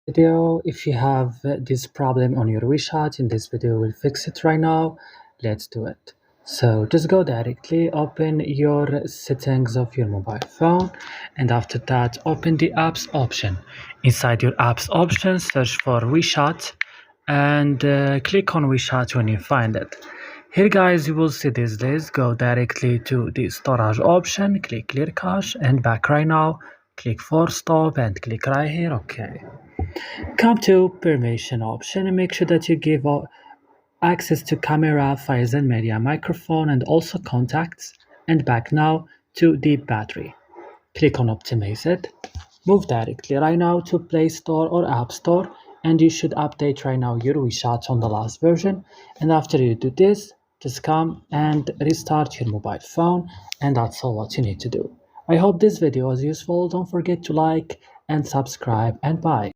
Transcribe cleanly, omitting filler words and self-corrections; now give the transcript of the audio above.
Video. If you have this problem on your WeChat, in this video we'll fix it right now. Let's do it. So just go directly, open your settings of your mobile phone, and after that open the apps option. Inside your apps option, search for WeChat and click on WeChat when you find it. Here guys, you will see this list. Go directly to the storage option, click clear cache, and back right now, click force stop and click right here. Okay. Come to permission option and make sure that you give access to camera, files and media, microphone and also contacts, and back now to the battery. Click on optimize it. Move directly right now to Play Store or App Store, and you should update right now your WeChat on the last version. And after you do this, just come and restart your mobile phone, and that's all what you need to do. I hope this video was useful. Don't forget to like and subscribe, and bye.